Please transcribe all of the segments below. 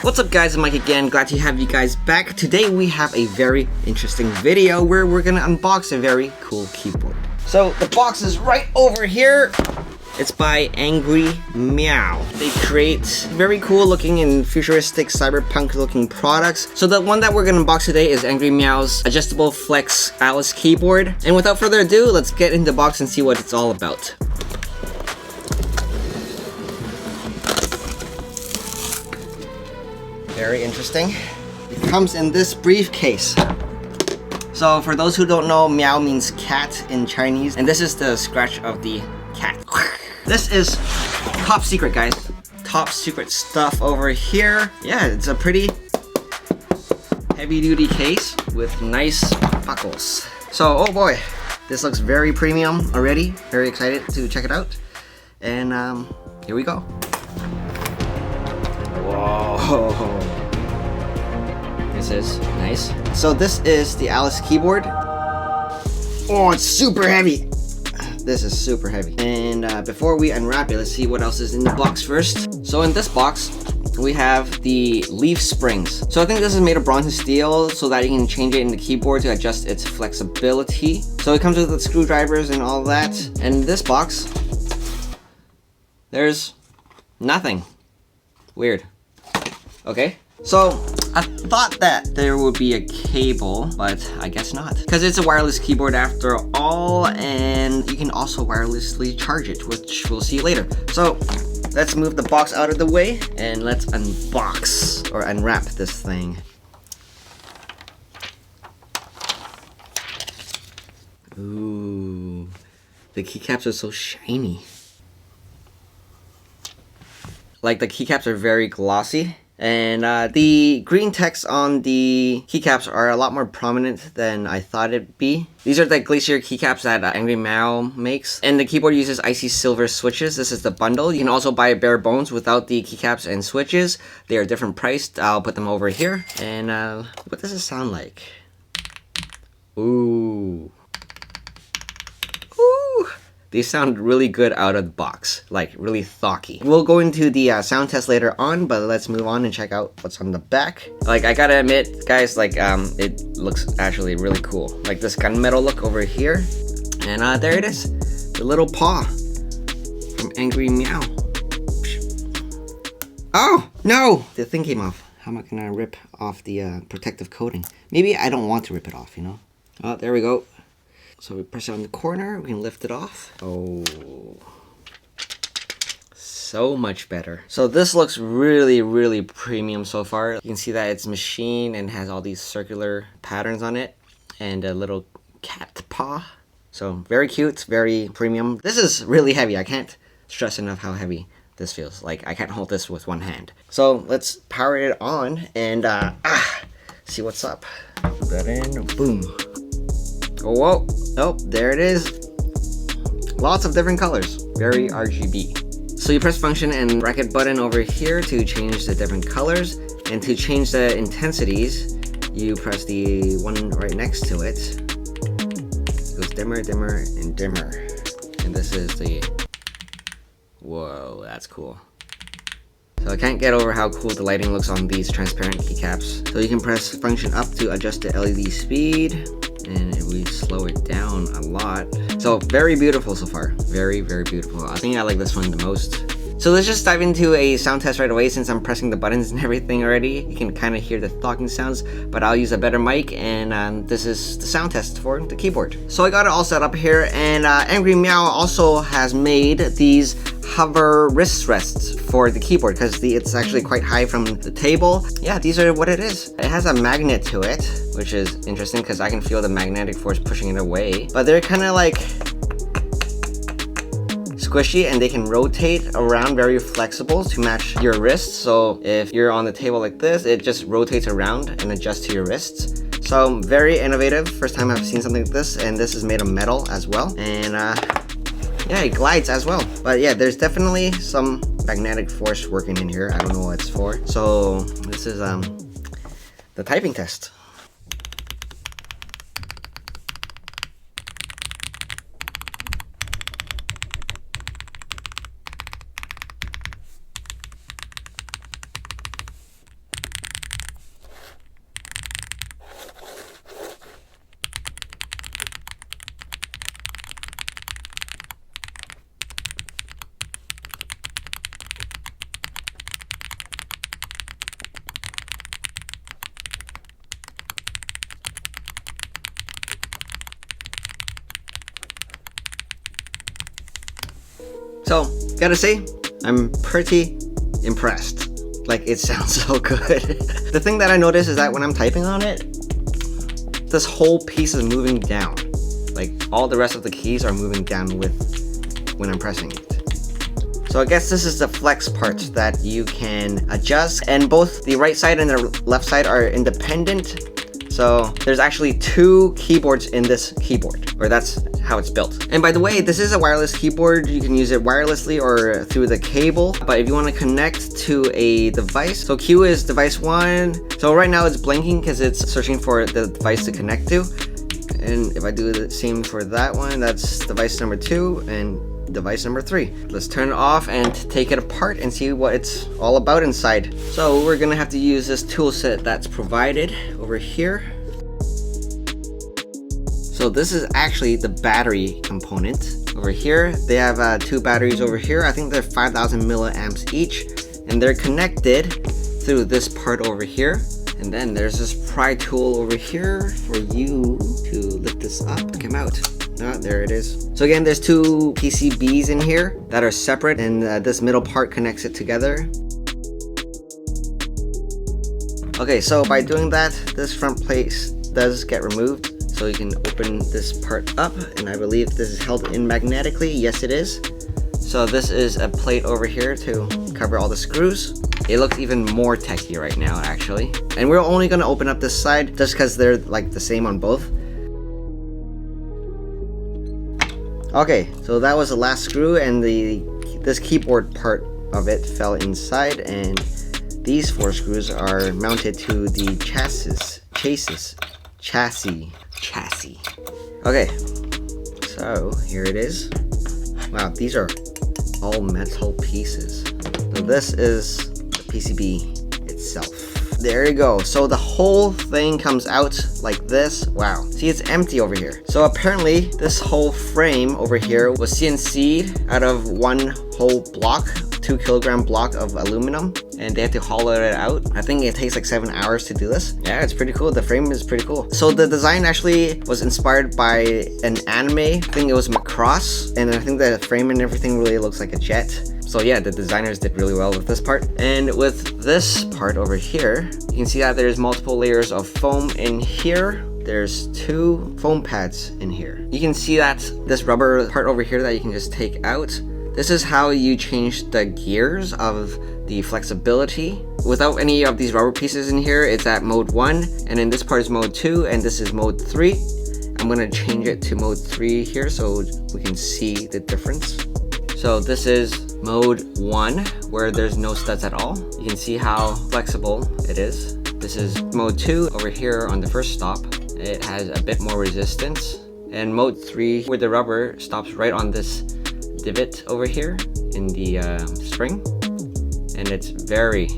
What's up guys, I'm Mike again, glad to have you guys back. Today we have a very interesting video where we're gonna unbox a very cool keyboard. So the box is right over here. It's by angrymiao. They create very cool looking and futuristic cyberpunk looking products. So the one that we're gonna unbox today is angrymiao's adjustable flex Alice keyboard. And without further ado, let's get in the box and see what it's all about. Very interesting. It comes in this briefcase. So for those who don't know, Miao means cat in Chinese, and this is the scratch of the cat. This is top secret, guys. Top secret stuff over here. Yeah, it's a pretty heavy duty case with nice buckles. So, oh boy, this looks very premium already. Very excited to check it out. And here we go. Whoa. This is nice. So this is the Alice keyboard. Oh, it's super heavy. This is super heavy. And before we unwrap it, let's see what else is in the box first. So in this box, we have the leaf springs. So I think this is made of bronze and steel so that you can change it in the keyboard to adjust its flexibility. So it comes with the screwdrivers and all that. And in this box, there's nothing. Weird. Okay. So I thought that there would be a cable, but I guess not. Because it's a wireless keyboard after all, and you can also wirelessly charge it, which we'll see later. So let's move the box out of the way and let's unbox or unwrap this thing. Ooh, the keycaps are so shiny. Like the keycaps are very glossy. And the green text on the keycaps are a lot more prominent than I thought it'd be. These are the Glacier keycaps that angrymiao makes. And the keyboard uses icy silver switches. This is the bundle. You can also buy bare bones without the keycaps and switches. They are different priced. I'll put them over here. And what does it sound like? Ooh. Ooh. These sound really good out of the box, like really thocky. We'll go into the sound test later on, but let's move on and check out what's on the back. Like, I gotta admit, guys, like, it looks actually really cool. Like this gunmetal look over here. And there it is, the little paw from angrymiao. Oh, no! The thing came off. How am I gonna rip off the protective coating? Maybe I don't want to rip it off, you know? Oh, there we go. So we press it on the corner, we can lift it off. Oh, so much better. So this looks really, really premium so far. You can see that it's machined and has all these circular patterns on it and a little cat paw. So very cute, very premium. This is really heavy. I can't stress enough how heavy this feels. Like I can't hold this with one hand. So let's power it on and see what's up. Put that in, boom. Oh, whoa. Oh, there it is. Lots of different colors. Very RGB. So you press function and bracket button over here to change the different colors. And to change the intensities, you press the one right next to it. It goes dimmer, dimmer, and dimmer. And this is the... Whoa, that's cool. So I can't get over how cool the lighting looks on these transparent keycaps. So you can press function up to adjust the LED speed. And we slow it down a lot. So very beautiful so far. Very, very beautiful. I think I like this one the most. So let's just dive into a sound test right away. Since I'm pressing the buttons and everything already, you can kind of hear the thocking sounds, but I'll use a better mic, and this is the sound test for the keyboard. So I got it all set up here, and angrymiao also has made these hover wrist rests for the keyboard because it's actually quite high from the table. Yeah, these are what it is. It has a magnet to it, which is interesting because I can feel the magnetic force pushing it away. But they're kind of like squishy and they can rotate around, very flexible to match your wrists. So if you're on the table like this, it just rotates around and adjusts to your wrists. So very innovative. First time I've seen something like this, and this is made of metal as well. And yeah, it glides as well. But yeah, there's definitely some magnetic force working in here. I don't know what it's for. So this is the typing test. So, gotta say, I'm pretty impressed. Like, it sounds so good. The thing that I noticed is that when I'm typing on it, this whole piece is moving down. Like, all the rest of the keys are moving down with when I'm pressing it. So I guess this is the flex part that you can adjust, and both the right side and the left side are independent. So there's actually 2 keyboards in this keyboard, or that's how it's built. And by the way, this is a wireless keyboard. You can use it wirelessly or through the cable. But if you want to connect to a device, so Q is device 1. So right now it's blinking because it's searching for the device to connect to. And if I do the same for that one, that's device number 2 and device number 3. Let's turn it off and take it apart and see what it's all about inside. So we're gonna have to use this tool set that's provided over here. So this is actually the battery component. Over here, they have 2 batteries over here. I think they're 5,000 milliamps each, and they're connected through this part over here. And then there's this pry tool over here for you to lift this up, come out. Oh, there it is. So again, there's 2 PCBs in here that are separate, and this middle part connects it together. Okay, so by doing that, this front plate does get removed. So you can open this part up, and I believe this is held in magnetically. Yes, it is. So this is a plate over here to cover all the screws. It looks even more techy right now, actually. And we're only gonna open up this side just because they're like the same on both. Okay, so that was the last screw, and this keyboard part of it fell inside, and these 4 screws are mounted to the chassis. Okay, so here it is. Wow, these are all metal pieces. So this is the PCB itself. There you go. So the whole thing comes out like this. Wow. See, it's empty over here. So apparently this whole frame over here was CNC'd out of one whole block, 2 kilogram block of aluminum, and they had to hollow it out. I think it takes like 7 hours to do this. Yeah, it's pretty cool. The frame is pretty cool. So the design actually was inspired by an anime. I think it was Macross, and I think the frame and everything really looks like a jet. So yeah, the designers did really well with this part. And with this part over here, you can see that there's multiple layers of foam in here. There's 2 foam pads in here. You can see that this rubber part over here that you can just take out. This is how you change the gears of the flexibility. Without any of these rubber pieces in here, it's at mode 1, and then this part is mode 2, and this is mode 3. I'm gonna change it to mode 3 here so we can see the difference. So this is mode 1, where there's no studs at all. You can see how flexible it is. This is mode 2 over here on the first stop. It has a bit more resistance. And mode 3, where the rubber stops right on this divot over here in the spring, and it's very,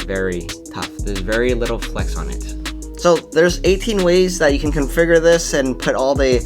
very tough. There's very little flex on it. So there's 18 ways that you can configure this and put all the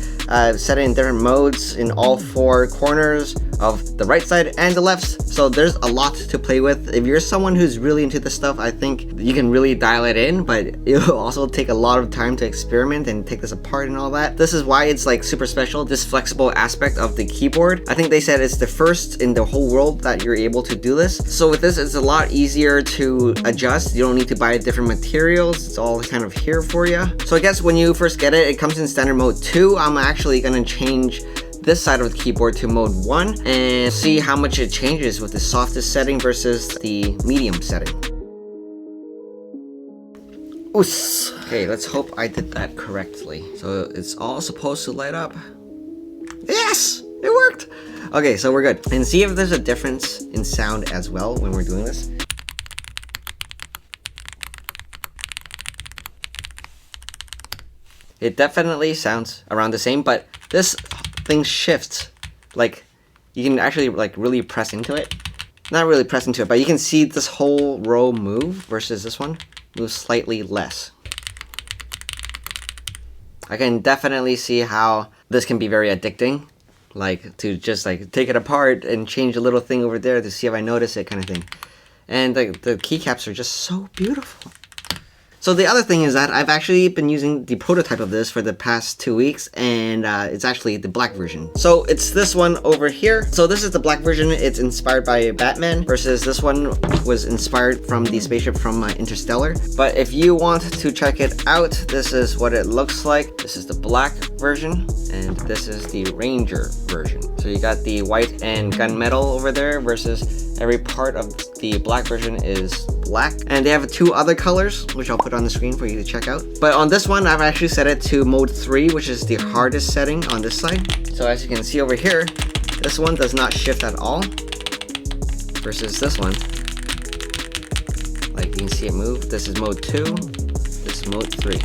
set it in different modes in all 4 corners of the right side and the left. So there's a lot to play with. If you're someone who's really into this stuff, I think you can really dial it in, but it'll also take a lot of time to experiment and take this apart and all that. This is why it's like super special, this flexible aspect of the keyboard. I think they said it's the first in the whole world that you're able to do this. So with this, it's a lot easier to adjust. You don't need to buy different materials. It's all kind of here for you. So I guess when you first get it, it comes in standard mode 2. I'm actually gonna change this side of the keyboard to mode 1 and see how much it changes with the softest setting versus the medium setting. Oos. Okay, let's hope I did that correctly. So it's all supposed to light up. Yes, it worked. Okay, so we're good. And see if there's a difference in sound as well when we're doing this. It definitely sounds around the same, but this thing shifts. Like, you can actually like really press into it. Not really press into it, but you can see this whole row move versus this one moves slightly less. I can definitely see how this can be very addicting. Like, to just like take it apart and change a little thing over there to see if I notice it, kind of thing. And the keycaps are just so beautiful. So the other thing is that I've actually been using the prototype of this for the past 2 weeks, and it's actually the black version. So it's this one over here. So this is the black version. It's inspired by Batman, versus this one was inspired from the spaceship from Interstellar. But if you want to check it out, this is what it looks like. This is the black version, and this is the Ranger version. So you got the white and gunmetal over there, versus every part of the black version is black. And they have 2 other colors, which I'll put on the screen for you to check out. But on this one, I've actually set it to mode 3, which is the hardest setting on this side. So as you can see over here, this one does not shift at all, versus this one. Like you can see it move. This is mode 2, this is mode 3.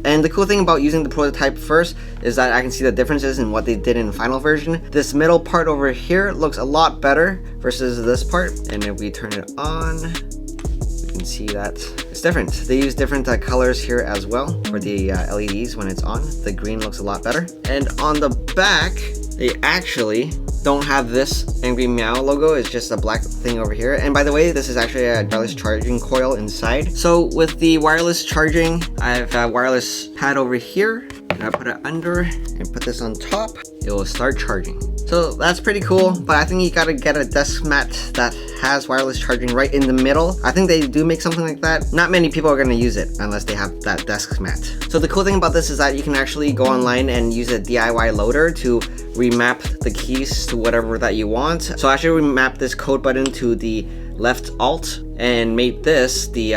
And the cool thing about using the prototype first is that I can see the differences in what they did in the final version. This middle part over here looks a lot better versus this part. And if we turn it on, you can see that it's different. They use different colors here as well for the LEDs when it's on. The green looks a lot better. And on the back, they actually don't have this Angry Miao logo. It's just a black thing over here. And by the way, this is actually a wireless charging coil inside. So with the wireless charging, I have a wireless pad over here, and I put it under and put this on top. It will start charging. So that's pretty cool, but I think you gotta get a desk mat that has wireless charging right in the middle. I think they do make something like that. Not many people are gonna use it unless they have that desk mat. So the cool thing about this is that you can actually go online and use a DIY loader to remap the keys to whatever that you want. So I actually remapped this code button to the left alt and made this the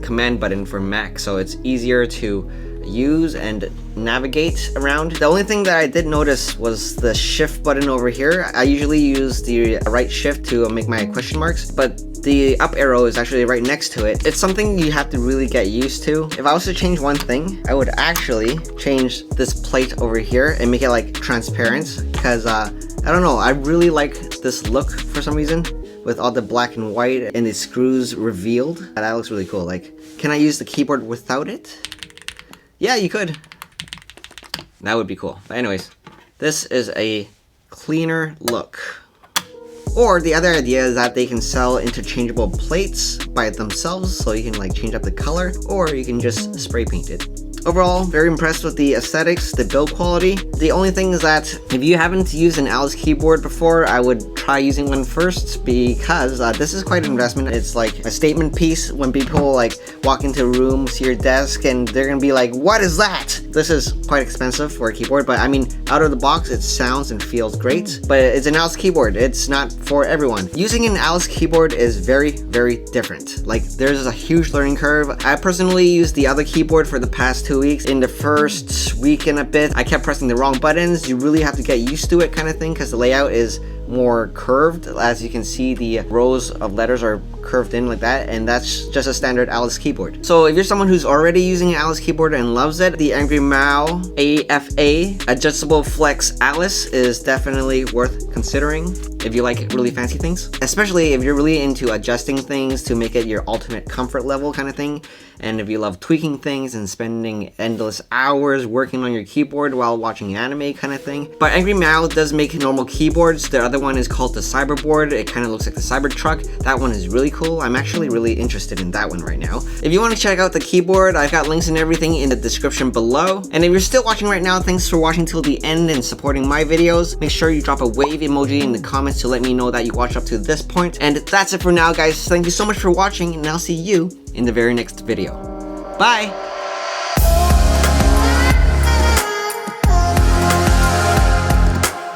command button for Mac, so it's easier to use and navigate around. The only thing that I did notice was the shift button over here. I usually use the right shift to make my question marks, but the up arrow is actually right next to it. It's something you have to really get used to. If I was to change one thing, I would actually change this plate over here and make it like transparent, because I don't know, I really like this look for some reason, with all the black and white and the screws revealed. That looks really cool. Like, can I use the keyboard without it? Yeah, you could. That would be cool. But anyways, this is a cleaner look. Or the other idea is that they can sell interchangeable plates by themselves, so you can like change up the color, or you can just spray paint it. Overall, very impressed with the aesthetics, the build quality. The only thing is that if you haven't used an Alice keyboard before, I would try using one first, because this is quite an investment. It's like a statement piece when people like walk into a room, see your desk, and they're gonna be like, what is that? This is quite expensive for a keyboard, but I mean, out of the box, it sounds and feels great, but it's an Alice keyboard. It's not for everyone. Using an Alice keyboard is very, very different. Like, there's a huge learning curve. I personally used the other keyboard for the past 2 weeks. In the first week and a bit, I kept pressing the wrong buttons. You really have to get used to it kind of thing, because the layout is more curved. As you can see, the rows of letters are curved in like that, and that's just a standard Alice keyboard. So if you're someone who's already using an Alice keyboard and loves it, the angrymiao AFA Adjustable Flex Alice is definitely worth considering if you like really fancy things, especially if you're really into adjusting things to make it your ultimate comfort level kind of thing, and if you love tweaking things and spending endless hours working on your keyboard while watching anime kind of thing. But angrymiao does make normal keyboards. The other one is called the Cyberboard. It kind of looks like the Cybertruck. That one is really cool. I'm actually really interested in that one right now. If you want to check out the keyboard, I've got links and everything in the description below. And if you're still watching right now, thanks for watching till the end and supporting my videos. Make sure you drop a wave emoji in the comments to let me know that you watched up to this point. And that's it for now, guys. Thank you so much for watching, and I'll see you in the very next video. Bye!